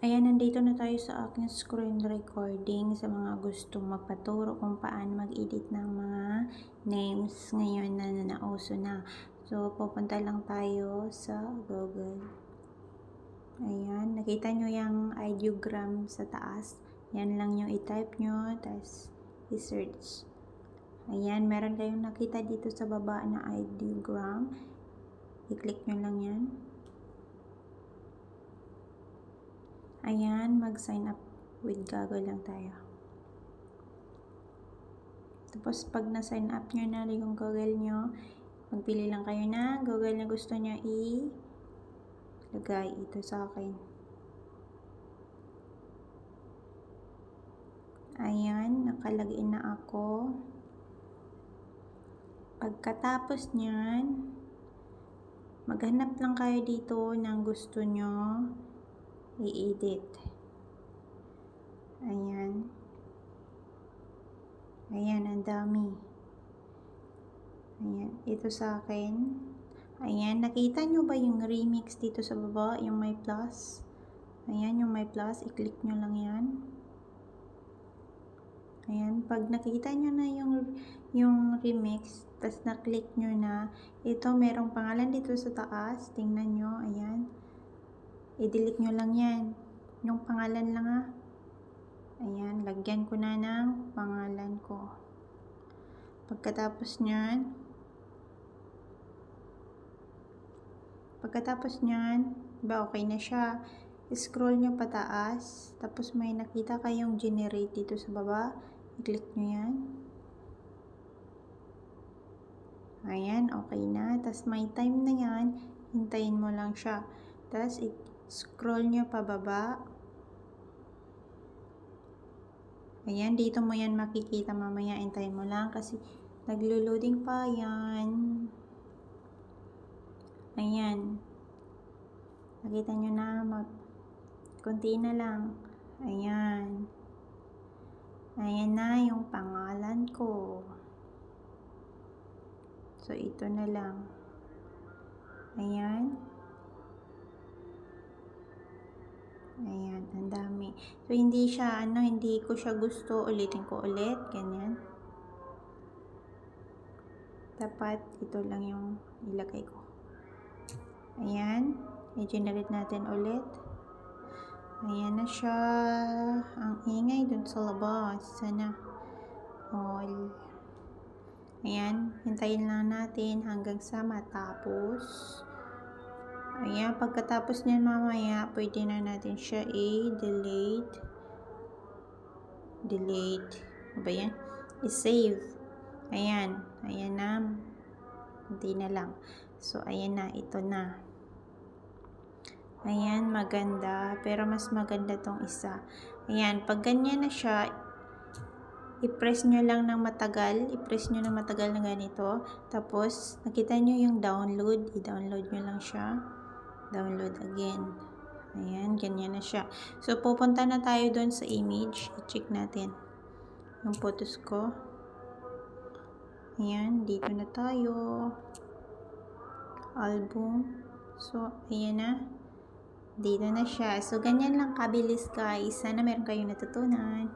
Ayan, nandito na tayo sa aking screen recording sa mga gustong magpaturo kung paano mag-edit ng mga names ngayon na nauso na. So, pupunta lang tayo sa Google. Ayan, nakita nyo yung ideogram sa taas. Yan lang yung i-type nyo, tapos i-search. Ayan, meron kayong nakita dito sa baba na ideogram. I-click nyo lang yan. Ayan, mag-sign up with Google lang tayo. Tapos, pag na-sign up nyo na yung Google nyo, magpili lang kayo na Google na gusto nyo ilagay. Ito sa akin. Ayan, nakalagin na ako. Pagkatapos nyan, maghanap lang kayo dito ng gusto nyo i-edit. Ayan. Ayan, ang dami. Ayan, ito sa akin. Ayan, nakita nyo ba yung remix dito sa baba? Yung may plus? Ayan, yung may plus. I-click nyo lang yan. Ayan, pag nakita nyo na yung remix, tapos na-click nyo na, ito merong pangalan dito sa taas. Tingnan nyo, ayan. I-delete nyo lang yan. Yung pangalan lang Ayan, lagyan ko na ng pangalan ko. Pagkatapos nyan, ba okay na siya. Scroll nyo pataas, tapos may nakita kayong generate dito sa baba. I-click nyo yan. Ayan, okay na. Tapos may time na yan, hintayin mo lang siya. Tapos scroll nyo pababa. Ayan, dito mo yan makikita mamaya. Hintayin mo lang kasi naglo-loading pa yan. Ayan. Nakita nyo na, konti na lang. Ayan. Ayan na yung pangalan ko. So, ito na lang. Ayan. Ayan, ang dami. So, hindi ko siya gusto. Ulitin ko ulit. Ganyan. Dapat, ito lang yung ilagay ko. Ayan. I-generate natin ulit. Ayan na siya. Ang ingay dun sa labas. Sana all. Ayan. Hintayin lang natin hanggang sa matapos. Ayan. Pagkatapos niyan mamaya, pwede na natin siya i-delete. Ano ba yan? I-save. Ayan. Ayan na. Hindi na lang. So, ayan na. Ito na. Ayan, maganda. Pero mas maganda tong isa. Ayan, pag ganyan na siya, i-press nyo lang ng matagal. I-press nyo ng matagal na ganito. Tapos, nakita nyo yung download. I-download nyo lang siya. Download again. Ayan, ganyan na siya. So, pupunta na tayo doon sa image. I-check natin yung photos ko. Ayan, dito na tayo. Album. So, ayan na. Dito na siya. So, ganyan lang kabilis guys. Sana meron kayong natutunan.